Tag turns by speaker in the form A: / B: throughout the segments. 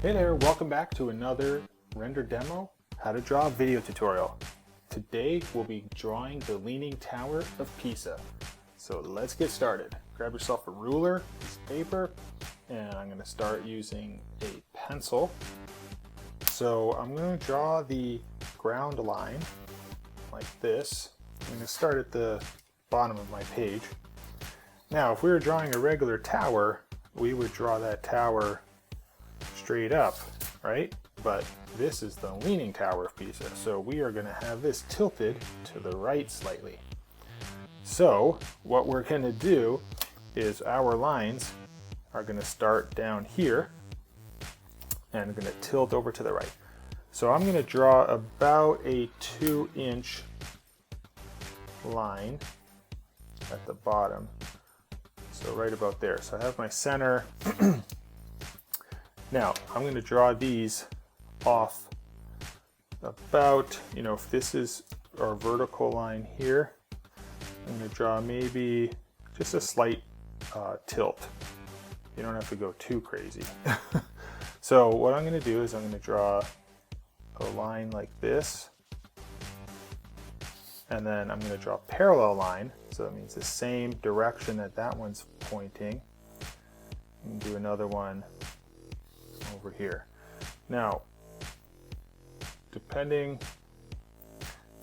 A: Hey there, welcome back to another render demo, how to draw video tutorial. Today we'll be drawing the Leaning Tower of Pisa. So let's get started. Grab yourself a ruler, piece of paper, and I'm going to start using a pencil. So I'm going to draw the ground line like this. I'm going to start at the bottom of my page. Now if we were drawing a regular tower, we would draw that tower straight up, right? But this is the Leaning Tower of Pisa, so we are going to have this tilted to the right slightly. So what we're going to do is our lines are going to start down here and going to tilt over to the right. So I'm going to draw about a 2-inch line at the bottom, so right about there. So I have my center. Now, I'm going to draw these off about, if this is our vertical line here, I'm going to draw maybe just a slight tilt. You don't have to go too crazy. So what I'm going to do is I'm going to draw a line like this, and then I'm going to draw a parallel line, so that means the same direction that that one's pointing, and do another one over here. Now, depending,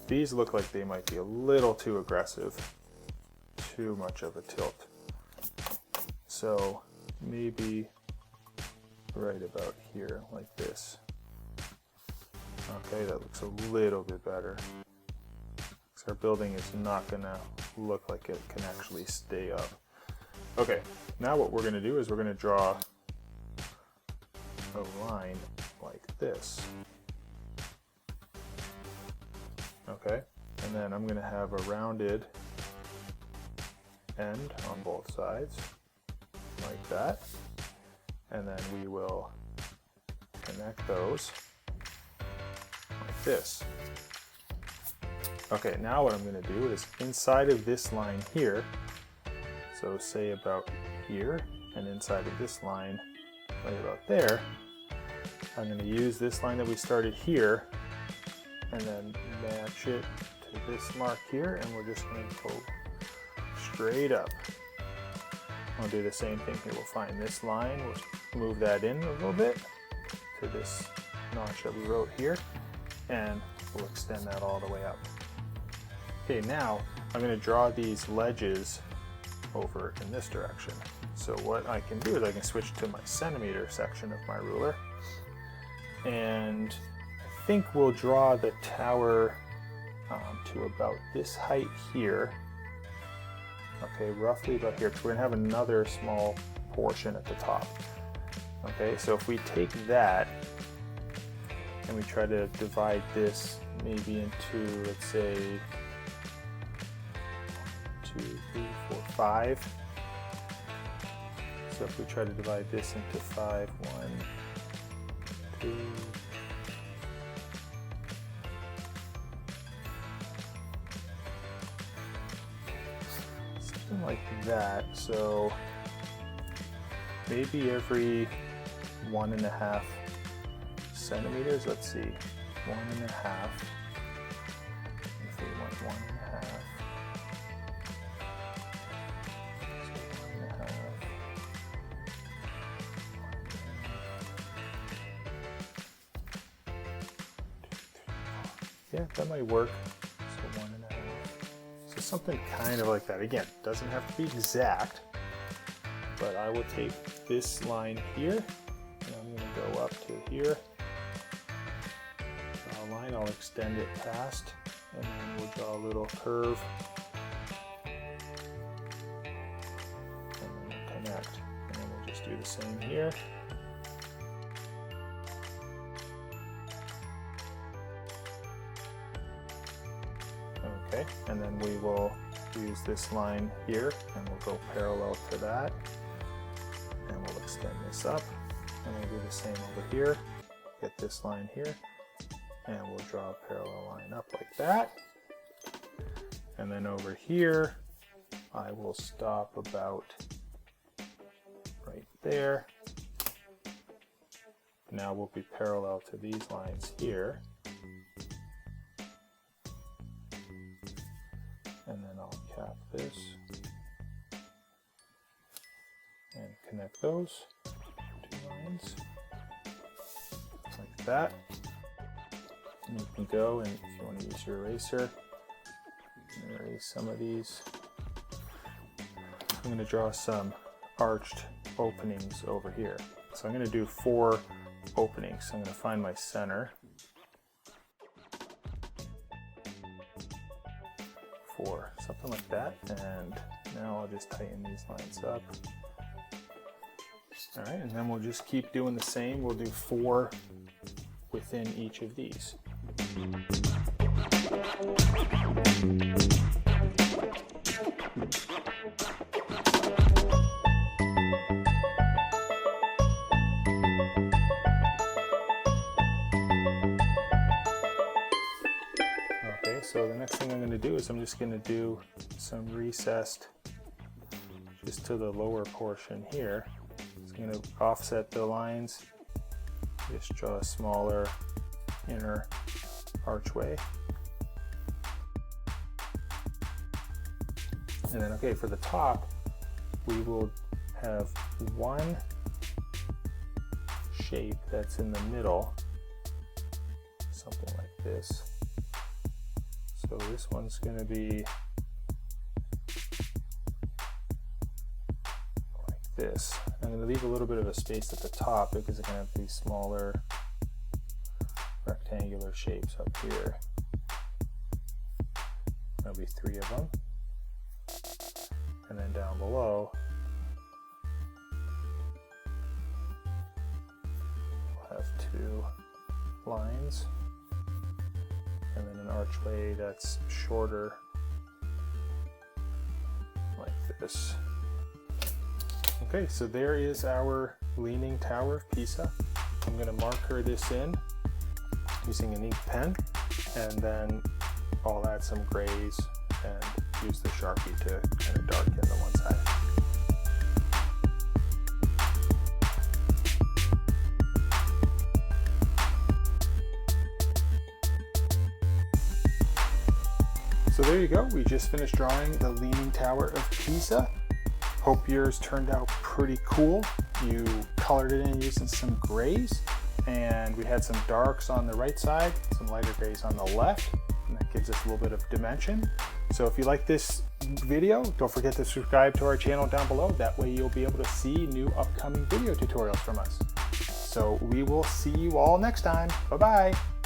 A: these look like they might be a little too aggressive, too much of a tilt. So maybe right about here, like this. Okay, that looks a little bit better. So our building is not gonna look like it can actually stay up. Okay, now what we're gonna do is we're gonna draw a line like this. Okay, and then I'm going to have a rounded end on both sides like that, and then we will connect those like this. Okay, now what I'm going to do is inside of this line here, so say about here, and inside of this line right about there, I'm going to use this line that we started here and then match it to this mark here, and we're just going to go straight up. I'll do the same thing here. We'll find this line, we'll move that in a little bit to this notch that we wrote here, and we'll extend that all the way up. Okay, now I'm going to draw these ledges over in this direction. So what I can do is I can switch to my centimeter section of my ruler, and I think we'll draw the tower to about this height here. Okay, roughly about here, because we're going to have another small portion at the top. Okay, so if we take that and we try to divide this maybe into, let's say, 2, 3, 4, 5. So if we try to divide this into 5, 1, 2, something like that. So maybe every 1.5 centimeters. Let's see, 1.5. If we want 1.5. Yeah, that might work. So 1.5. So something kind of like that. Again, doesn't have to be exact, but I will take this line here, and I'm going to go up to here. Draw a line, I'll extend it past, and then we'll draw a little curve, and then we'll connect. And then we'll just do the same here. Okay, and then we will use this line here, and we'll go parallel to that, and we'll extend this up, and we'll do the same over here. Get this line here, and we'll draw a parallel line up like that. And then over here, I will stop about right there, now will be parallel to these lines here. And then I'll cap this and connect those two lines like that. And you can go, and if you want to use your eraser, you can erase some of these. I'm going to draw some arched openings over here. So I'm going to do 4 openings. So I'm going to find my center. 4, something like that. And now I'll just tighten these lines up. All right, and then we'll just keep doing the same. We'll do 4 within each of these. Okay, so the next thing I'm going to do is I'm just going to do some recessed just to the lower portion here. So I'm going to offset the lines, just draw a smaller inner archway. And then, okay, for the top, we will have one shape that's in the middle, something like this. So this one's going to be like this. I'm going to leave a little bit of a space at the top because I can have these smaller rectangular shapes up here. There'll be 3 of them. And then down below, we'll have 2 lines. And then an archway that's shorter, like this. Okay, so there is our Leaning Tower of Pisa. I'm going to marker this in using an ink pen, and then I'll add some grays and use the Sharpie to kind of darken the one side. So there you go, we just finished drawing the Leaning Tower of Pisa. Hope yours turned out pretty cool. You colored it in using some grays, and we had some darks on the right side, some lighter grays on the left, and that gives us a little bit of dimension. So if you like this video, don't forget to subscribe to our channel down below. That way you'll be able to see new upcoming video tutorials from us. So we will see you all next time. Bye-bye.